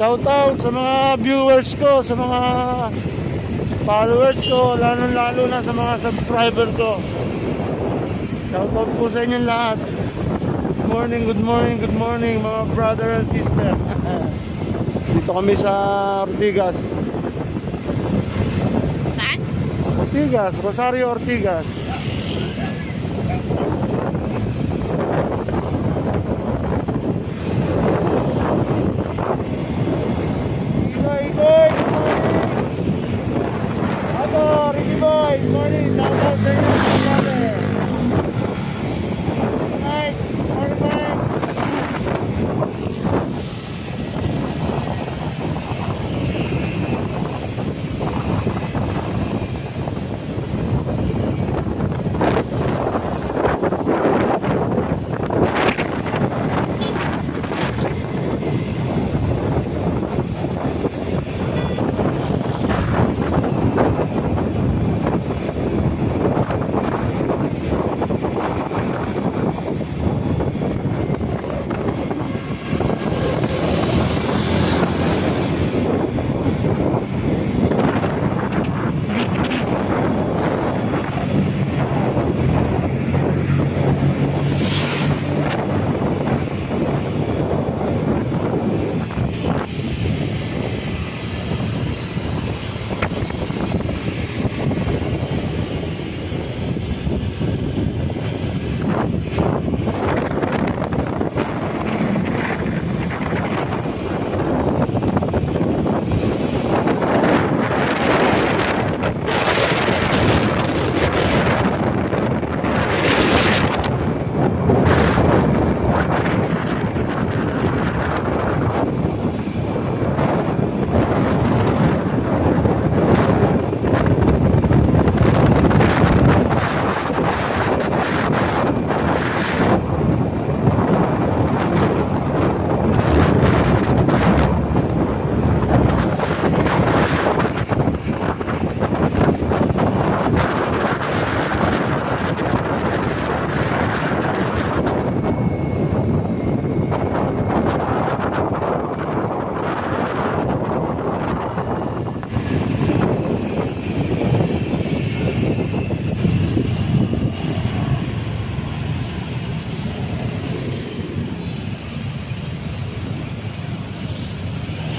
Shoutout sa mga viewers ko, sa mga followers ko, lalo na sa mga subscriber ko. Shoutout po sa inyong lahat. Good morning mga brother and sister. Dito kami sa Ortigas. Saan? Ortigas, Rosario Ortigas. Ricky Boy, good morning. Shoutout sa inyo, brother. Good night. Morning, bye.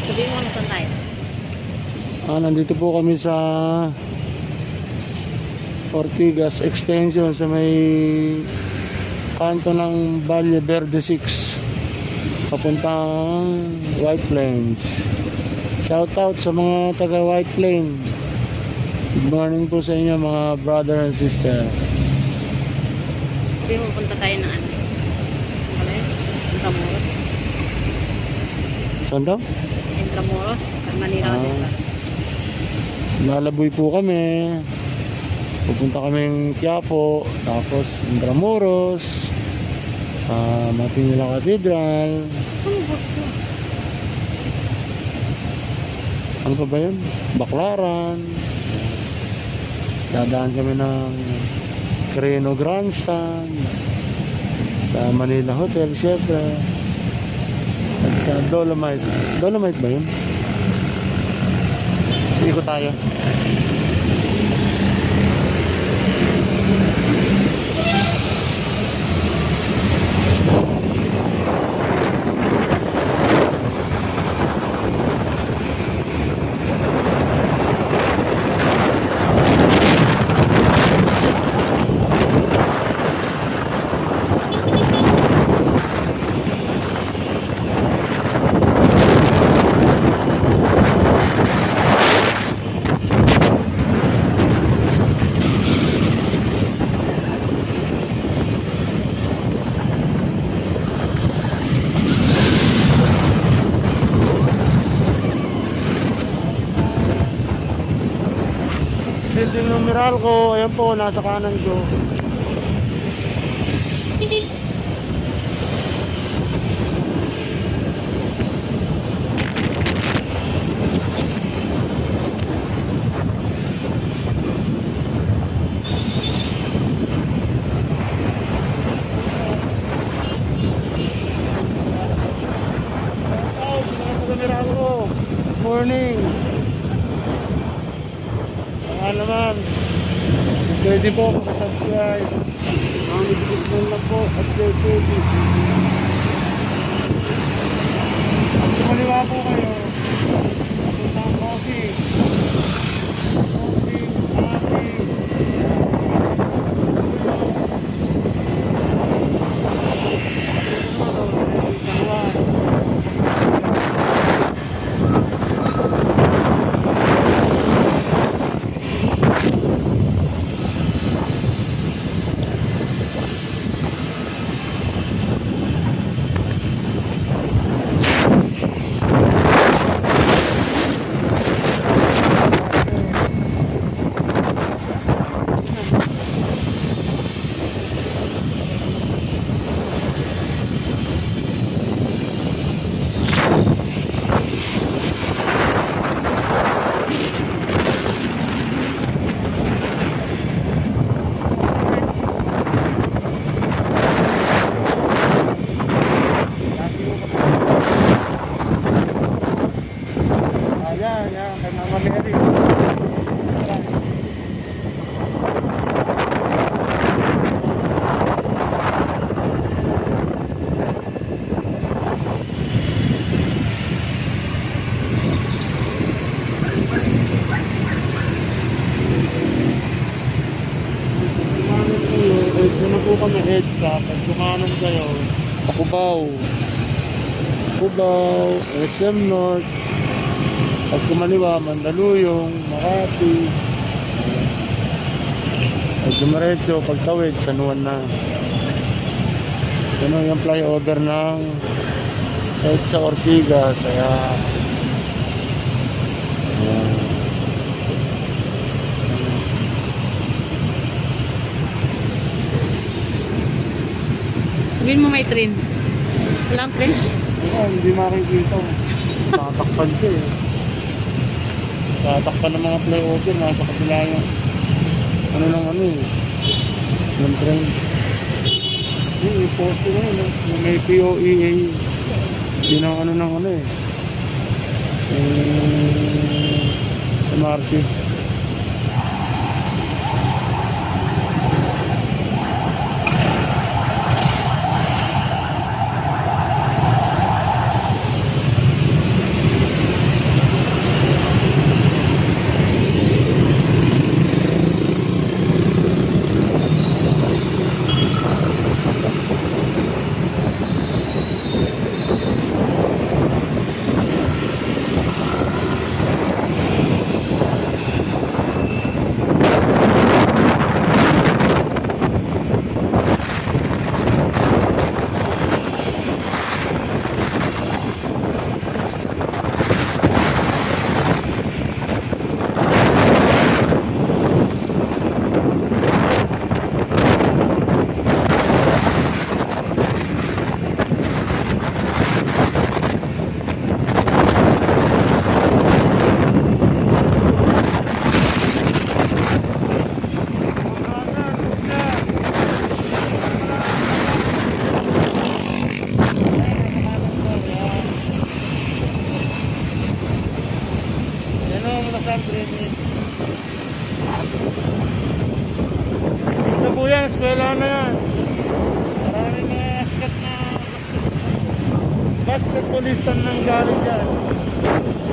Sabihin mo na saan tayo. Nandito po kami sa Ortigas Extension sa may kanto ng Valle Verde 6 papuntang White Plains. Shoutout sa mga taga White Plains. Good morning po sa inyo mga brother and sister. Sabihin mo punta tayo na ano. Ano yun? Intramuros. Saan daw? Intramuros. Manila kasi ba? Lalaboy po kami. Pupunta kaming Quiapo, tapos Intramuros, sa Matinila Cathedral. Saan mo boses mo? Ano pa ba yun? Baclaran. Dadaan kami ng Carino Grandstand, sa Manila Hotel syempre, at sa Dolomite. Dolomite ba yun? Ikot tayo. Building ng Meralco, ayan po, nasa kanan ko. Meralco. din po subscribe. Ang nag-subscribe lang po at share po. At kumaliwa po kayo. Punta ang coffee. Coffee, coffee. Ayan, kay Mama Mary. Dito na po kami EDSA. Pag kumanan kayo, Cubao, SM North. Pag kumaliwa, Mandaluyong, Makati. Pag dumiretso, pagtawid, San Juan na. Ito yung flyover ng EDSA Ortigas. Ayan. Ayan. Sabihin mo may train. Walang train? Ayan, hindi makikita. Tatakpan ko eh. Tatakpan ng mga flyover, nasa kabila yung ano eh, ng train. Yung poste na yun, yung may POEA, yun ang ano eh, MRT. Ito po yan, eskwela na yan. Maraming mga sikat na basketballistan nang galing yan.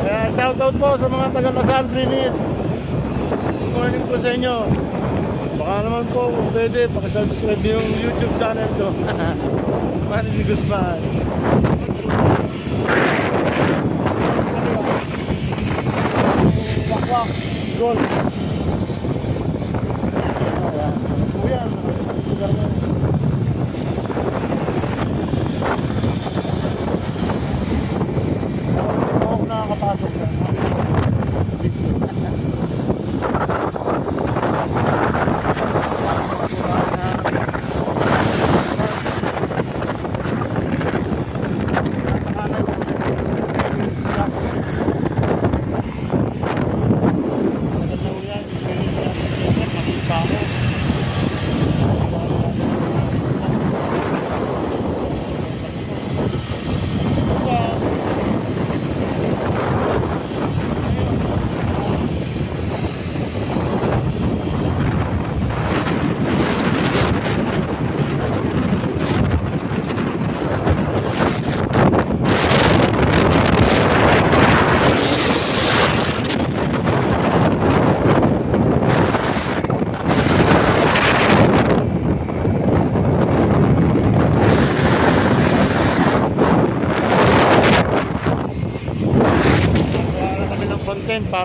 Kaya shoutout po sa mga taga Lasal Greenhills. Good morning po sa inyo. Baka naman po kung pwede pakisubscribe yung YouTube channel ko. Manny Guzman. Wakwak Gold. Ayan. Ayan. Lugar na. Ako nakakapasok na.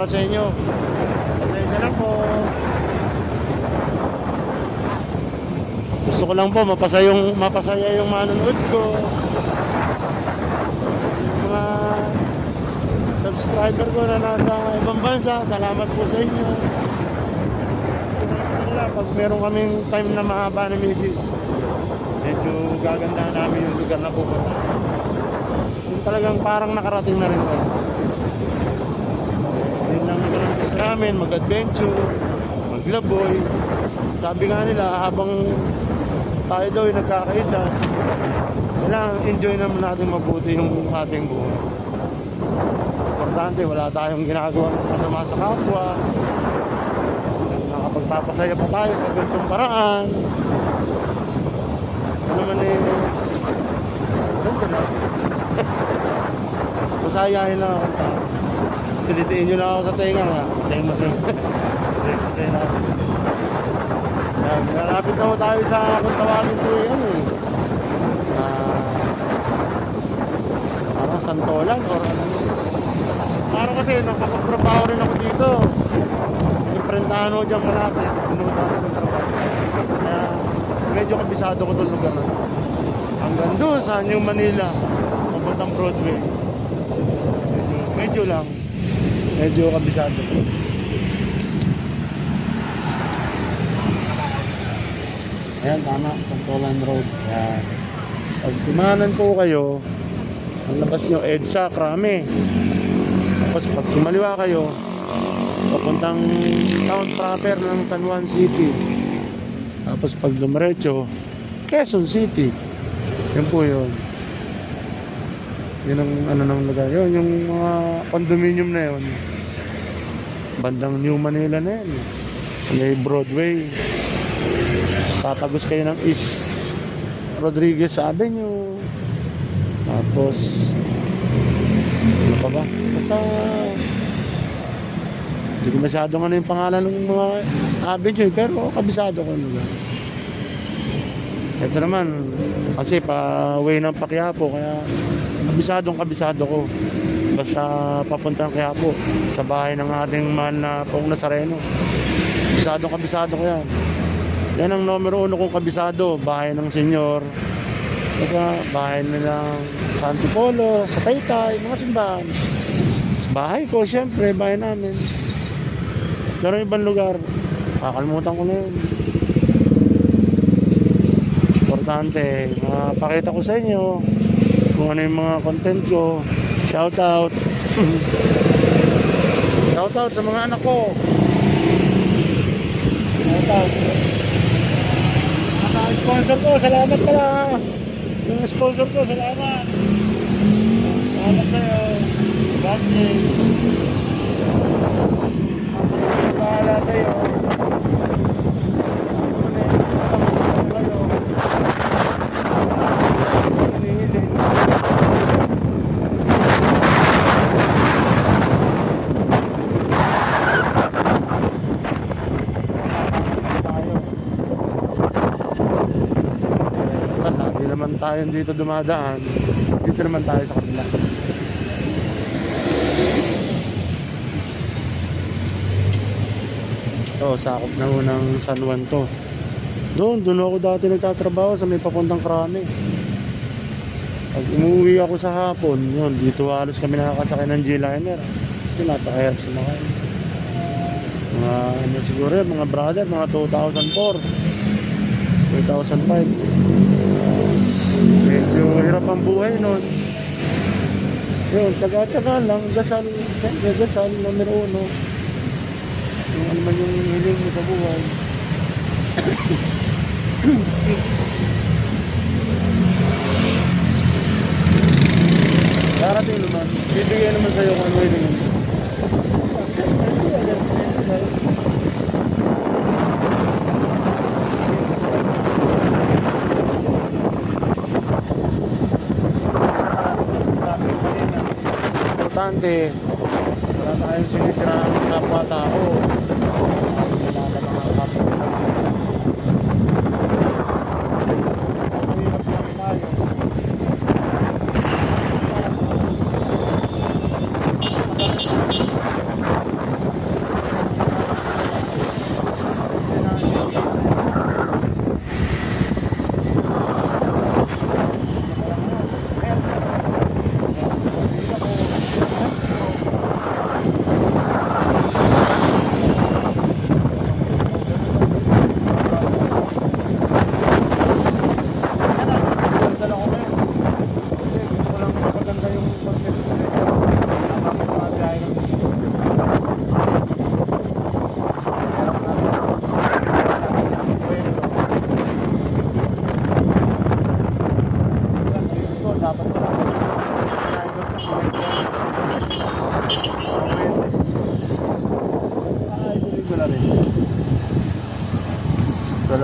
sa inyo. Pasensya na po. Gusto ko lang po mapasaya yung manonood ko. Mga subscriber ko na nasa ibang bansa, salamat po sa inyo. Pag meron kaming time na mahaba ni Mrs., medyo gagandahan namin yung lugar na pupunta. Yung talagang parang nakarating na rin tayo. Yun lang naman ang gusto namin, mag-adventure, maglaboy. Sabi nga nila, habang tayo daw ay nagkakaedad, kailangan enjoy naman natin mabuti yung ating buhay. Importante, wala tayong ginagawang masama sa kapwa. Nakapagpapasaya pa tayo sa ganitong paraan. Ano naman ganito lang. Masayahin lang ako tao. Tilitiin nyo lang ako sa tenga nga. Masaya na ako. Narapit na tayo sa kung tawagin ko parang Santolan or ano. Parang kasi nakapagtrabaho rin ako dito. Imprentahan ko dyan malapit. Pinuha natin ng trabaho. Kaya medyo kabisado ko itong lugar na. Hanggang doon sa New Manila, papuntang Broadway. Medyo lang. Medyo kabisado ko. Ayan, tama. Santolan Road. Ayan. Pag tumanan po kayo, ang labas nyo, EDSA, Krame. Tapos pag tumaliwa kayo, papuntang town proper ng San Juan City. Tapos pag dumiretso, Quezon City. Yun po yun. Yun ang ano ng lugar. Yun, yung mga condominium na yun. Bandang New Manila na yun. May Broadway. Tatagos kayo ng East Rodriguez Avenue. Tapos ano pa ba? Basta hindi ko masyadong ano yung pangalan ng mga avenue, pero kabisado ko lugar. Ito naman kasi pa way ng Paquiapo, kaya kabisado ko. Basta papuntang Quiapo sa bahay ng ating mahal na Pong Nazareno. Kabisado ko yan. Yan ang numero 1 kong kabisado. Bahay ng senyor, sa bahay nilang sa Antipolo, sa Taytay, mga simbahan. Sa bahay ko, syempre, bahay namin. Pero ibang lugar, kakalimutan ko na yun. Importante, pakita ko sa inyo kung ano yung mga content ko. Shoutout. Shoutout sa mga anak ko. Shoutout. Sponsor ko, salamat pala. Yung sponsor ko, salamat. Salamat sa'yo. God bless. Bahala sa'yo. Tayo dito dumadaan, dito naman tayo sa kabila. Ito, sakop na unang San Juan to. Doon ako dati nagtatrabaho sa may papuntang Krame. Pag umuwi ako sa hapon, yun, dito halos kami nakakasakay ng G-Liner. Kasi napakahirap sumakay. Mga ano siguro yan, mga brother, mga 2004 2005. Medyo hirap ang buhay nun. Yun, taga-taga lang. Dasal numero 1. Yung ano man yung hiling mo sa buhay. Darating naman, bibigyan naman sa'yo kung ano hiling mo. Importante, wala tayong sinisiraan ng kapwa-tao. Wala na mga kapwa-tao. Hirap lang tayo.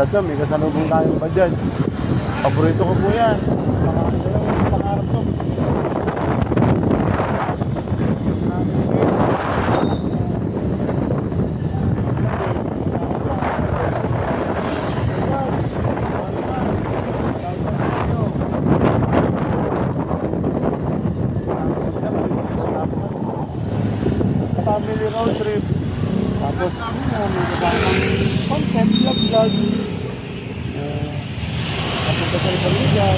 Brad, may kasalubong tayong budget. Paborito ko po yan. Pangarap ko. Family road trip. Tapos may kasamang concept, vlog. Tapos sa ibang lugar.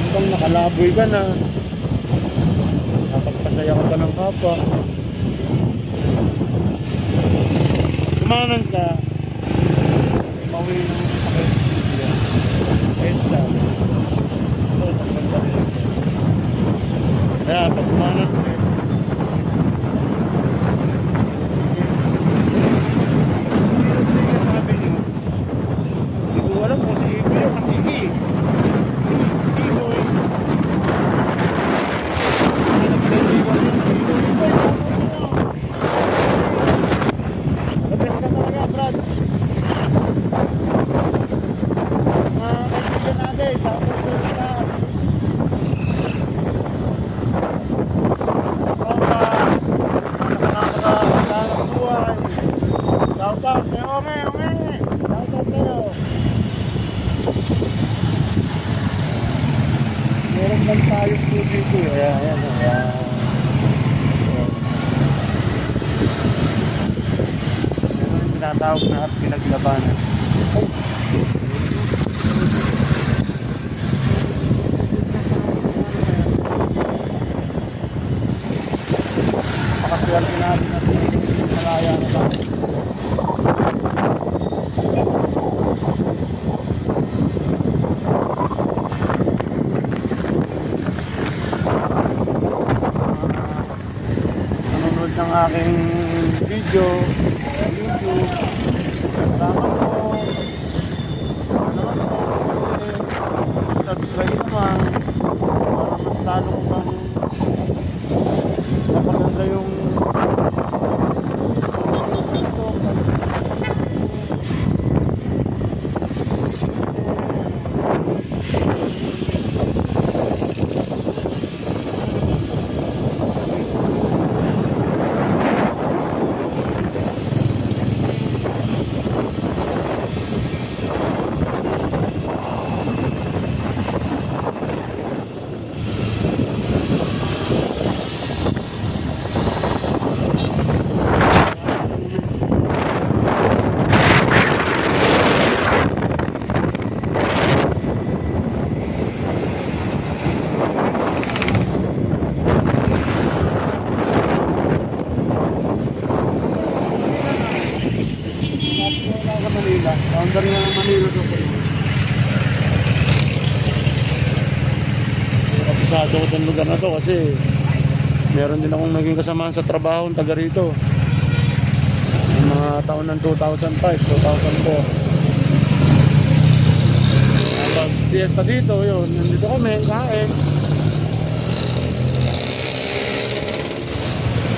Hanggang nakalaboy ka na. Napagpasaya ka pa ng kapwa. Kumanan ka. Mawi ng sakit. Edsa. Kaya pag kumanan ka, alam mo si Ibo yun kasi Ibo the best ka talaga, Brad. Kaibigan natin tapos sa lahat nakakasama buhay. Shout out kay Ome. Shout out kayo. Meron lang tayo po dito. Ayan. Meron yung tinatawag na at pinaglabanan. Makaswerte natin at malaya na tayo. Ng aking video sa YouTube. Salamat po. Subscribe naman para mas lalo kang napaganda yung Manila. Boundary na ng Manila to po. Kapisado ko ng lugar na to kasi meron din akong naging kasamahan sa trabaho ng taga rito. Yung mga taon ng 2005, 2004. Pag fiesta dito, yun. Nandito kami, kain.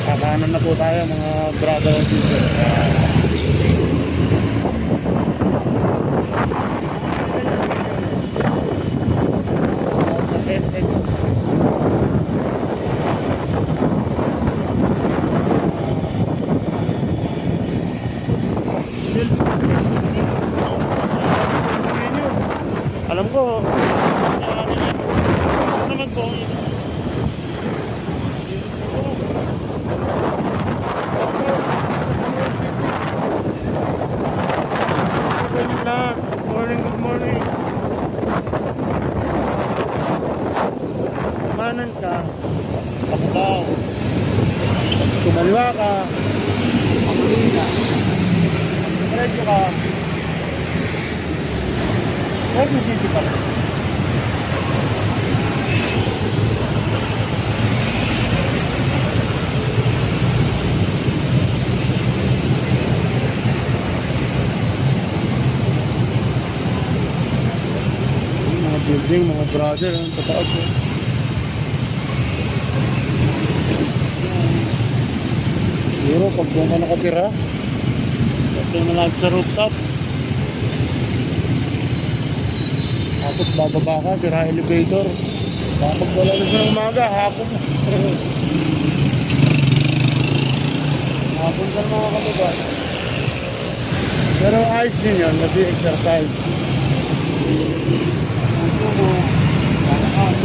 Kakanan na po tayo mga brother and sister. Alam ko naman po sa inyo lahat. Good morning. Kumanan ka, pakbaw, kumaliwa ka, pakuliin ka, diretso ka, Quezon City pa rin. Mga building, mga brother, ang tataas eh. Siguro pag doon ka nakatira, pag doon na lang sa rooftop, Tapos bababa ka, sira elevator. Kapag dalalas mo ng umaga, hapon na. Hapon ka mga kalugar. Pero ayos din yun, mag-exercise. Ito mo, lakas.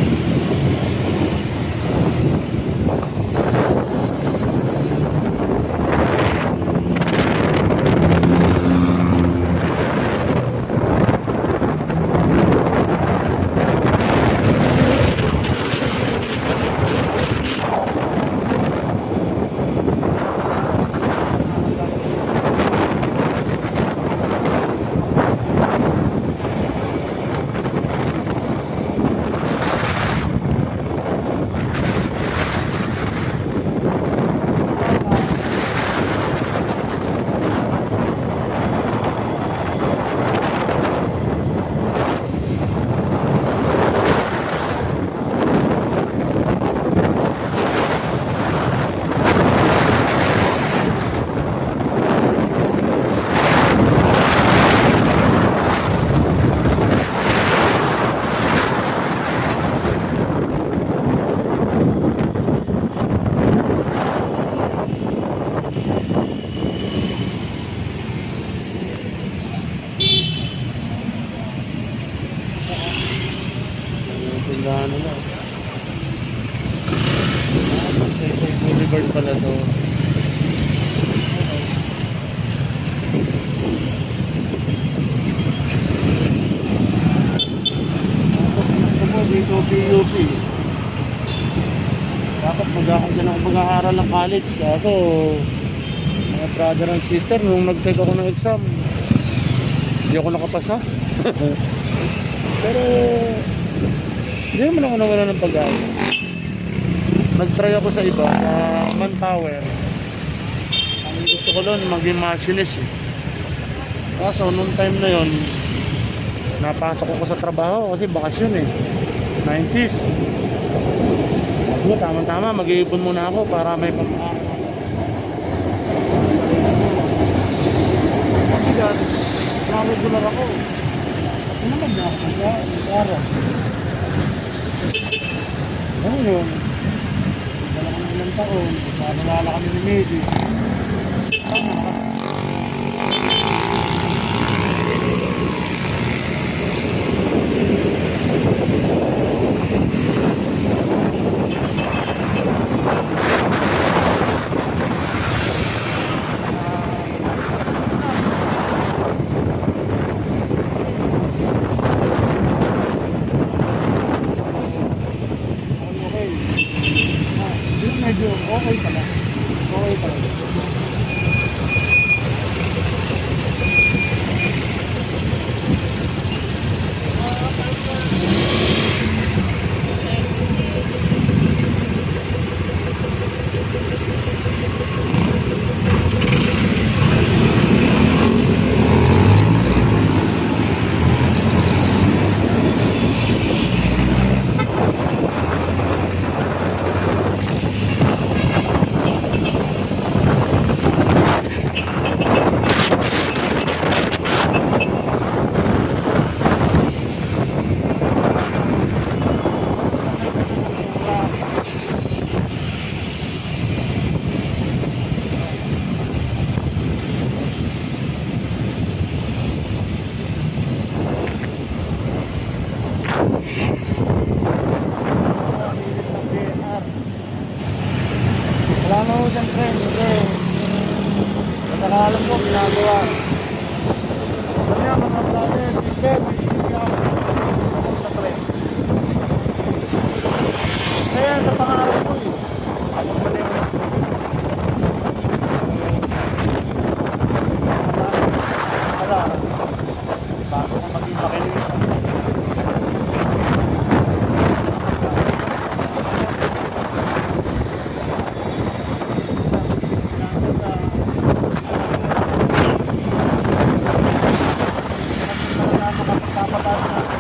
Tindahan nila. Saysay Boulevard pala to. Dito PUP. Dapat mag-aaral ako mag-aaral ng college. Kaso mga brother and sister, nung nag-take ako ng exam, hindi ako nakapasa. Pero hindi naman ako nawala ng pag-aaral. Nag-try ako sa iba, sa Manpower. Ang gusto ko doon, maging machinist eh. Kaso nung time na yon, napasok ako sa trabaho kasi bakasyon eh. 90s. Tama-tama, mag-iipon muna ako para may pag-aaral. Kasi yan, mamusular ako. Ano naman na ako mag-aaral? Ano yun? Dala ko ng ilang taon, nalala kami ni Medi. Medyo okay pala. Okay pala. Wala na ho dyan friend kasi matakalam ko ginagawa. Kaya mga brother, sister, hindi ako sa friend. Kaya sa pangarap ko eh. Ano pa rin? Wala. Bago ko maging makinig. Dapat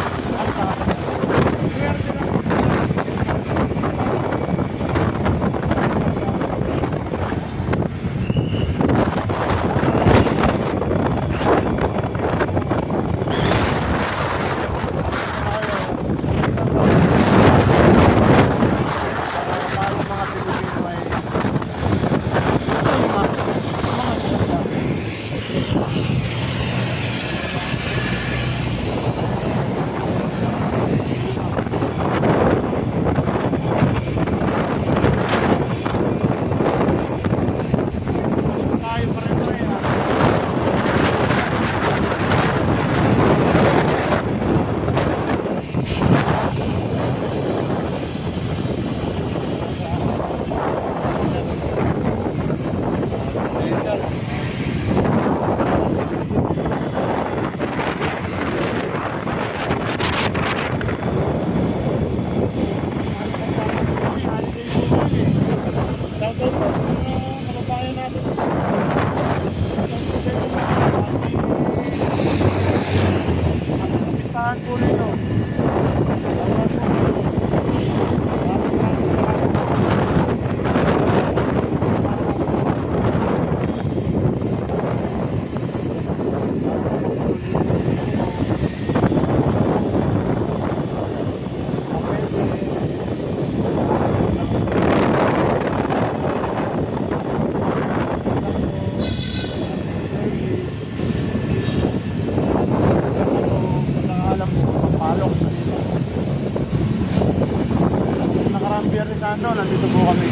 Nandito po kami.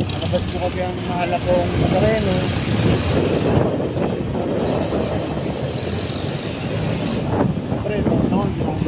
Nalabas po kasi ang mahalakong Nazareno. Siyempre, noon, yung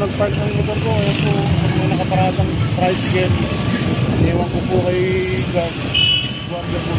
nag-park ng motor ko. Ayan po, may nakaparadang tricycle. Ewan ko po kay Guardia po.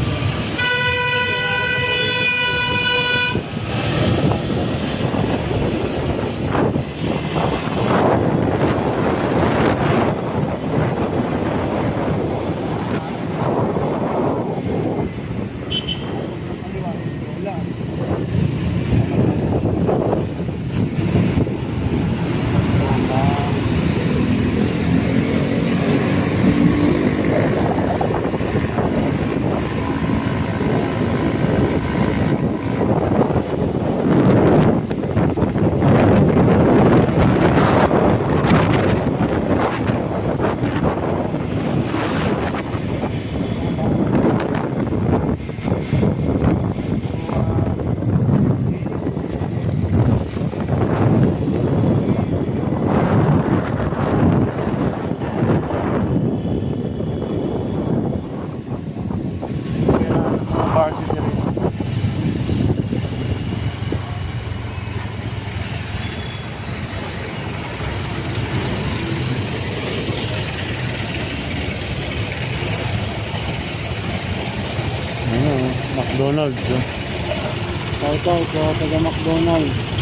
McDonald's. Shout sa taga McDonald's.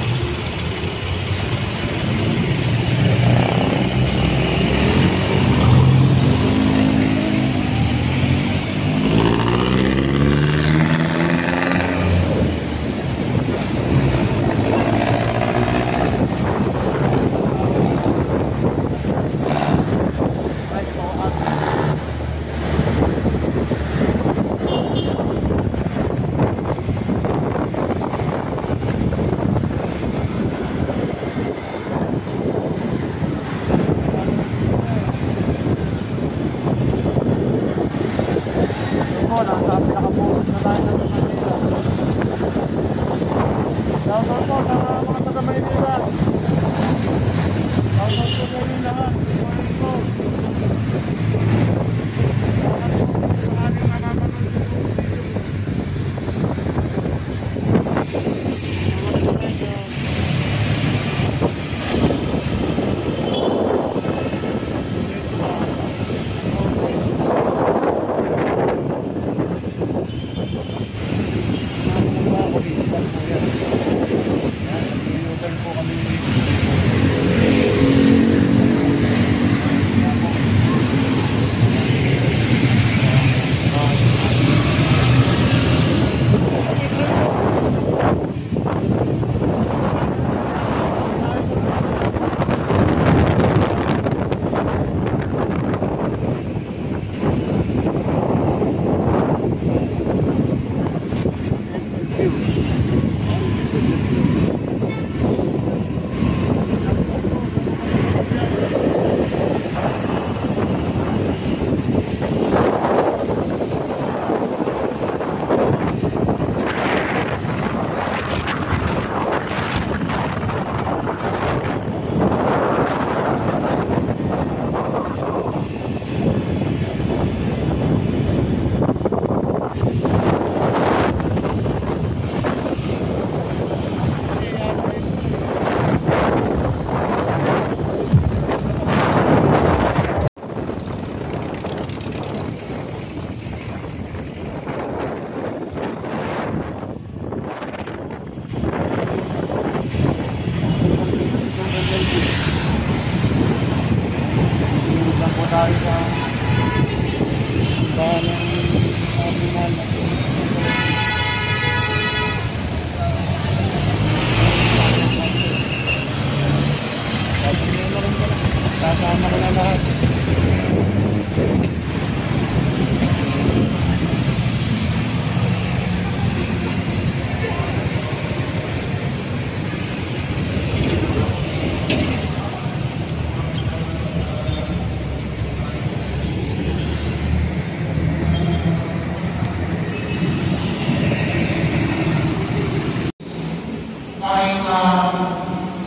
kahit na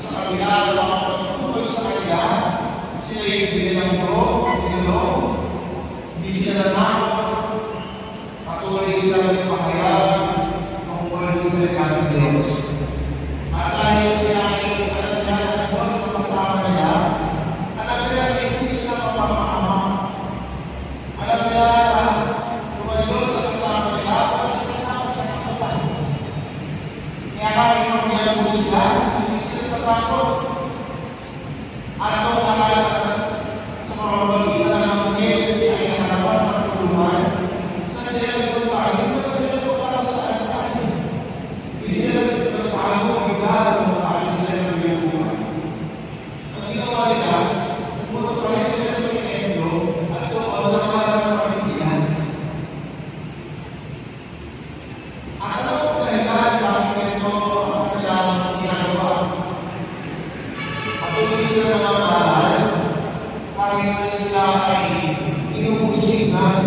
sa kabila ng mga pagtutuloy sa kanila, sila yung bilang tinulong, hindi sila nakot, patuloy sila ng pahayag ng buhay sa salita ng Diyos. At dahil siya ay alam niya ng Diyos sa kasama nila, alam niya na hindi sila mapapakama. Alam niya na kung ang Diyos sa kasama nila, wala sila nakapagpapakama. Kaya kahit magbilang mo sila, hindi sila tatakot. At kung nakala sa mga magitan ng Diyos sa iyong harapan sa pagtulungan, sa sila nagpunta, hindi na sila tumarap sa akin. Hindi sila nagtago, bigla, tumarap sila ng iyong buhay. Ang ginawa nila, pumunta pa rin sila sa templo at doon nakarap pa rin sila. At alam ko kailan bakit ito ang kailangan ginagawa. Patuloy sila ng mga baral, kahit na sila ay inuusikan,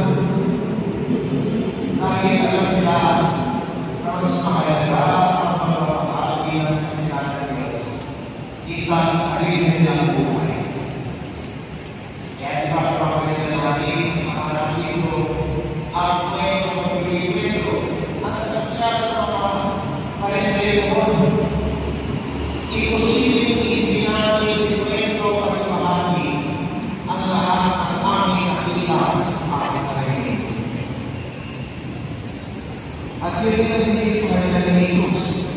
kahit alam nila na mas makayala ang pagpapahagi ng salita ng Diyos, isa sa sarili nilang buhay. Kaya ipapapagalitan natin ang nakikito ang kwento ng Pilipino at sa kanya sa mga pareseyon, imposibleng ibinagin kwento at bahagi ang lahat ng aming nakikita at narinig. At pinagsasabi sa kanila ni Jesus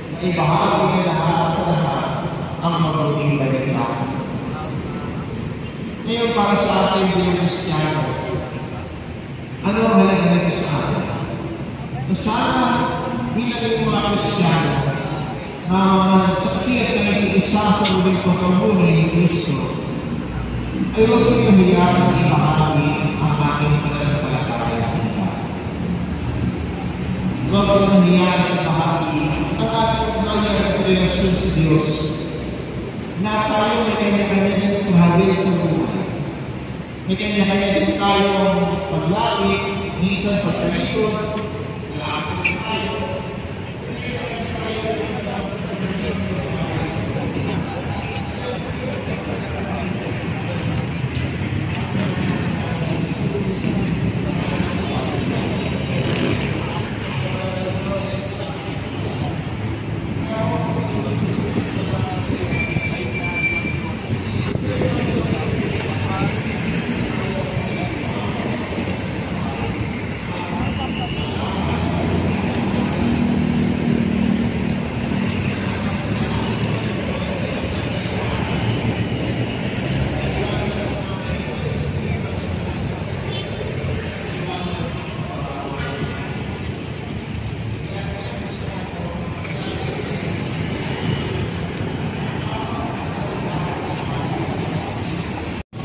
na ibahagi niya lahat sa lahat ang mabuting balita. Ngayon para sa ating bilang Kristiyano, ano ang halaga nito sa atin? Na sana bilang mga Kristiyano na saksi at nakikisa sa muling pagkabuhay ni Kristo, ay huwag pinahiyaan ang ibahagi ang aking pananampalataya sa Kanya. Huwag pinahiyaan ang ibahagi ang ating mayroong relasyon sa Diyos na tayo may kanya-kanya sa hagil sa buhay. May kanya-kanya tayong paglapit, minsan pagkalisod, lalapit tayo.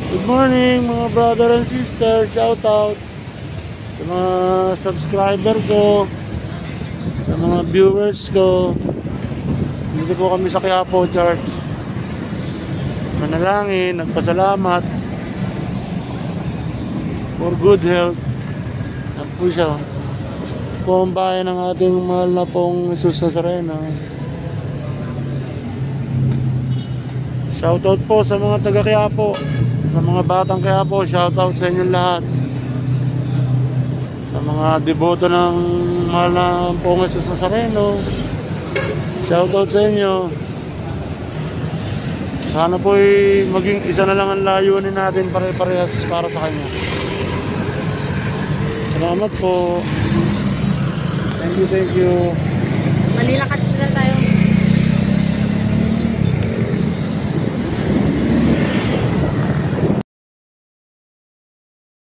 Good morning mga brother and sister, shout out sa mga subscriber ko, sa mga viewers ko. Dito po kami sa Quiapo Church. Manalangin, nagpasalamat for good health. Yan po siya. Po ang bayan ng ating mahal na pong Jesus Nazareno. Shout out po sa mga taga Quiapo, sa mga batang Quiapo, shout out sa inyo lahat. Sa mga deboto ng mahal na pong Jesus Nazareno, shout out sa inyo. Sana po maging isa na lang ang layunin natin pare-parehas para sa Kanya. Salamat po. Thank you, thank you. Manila ka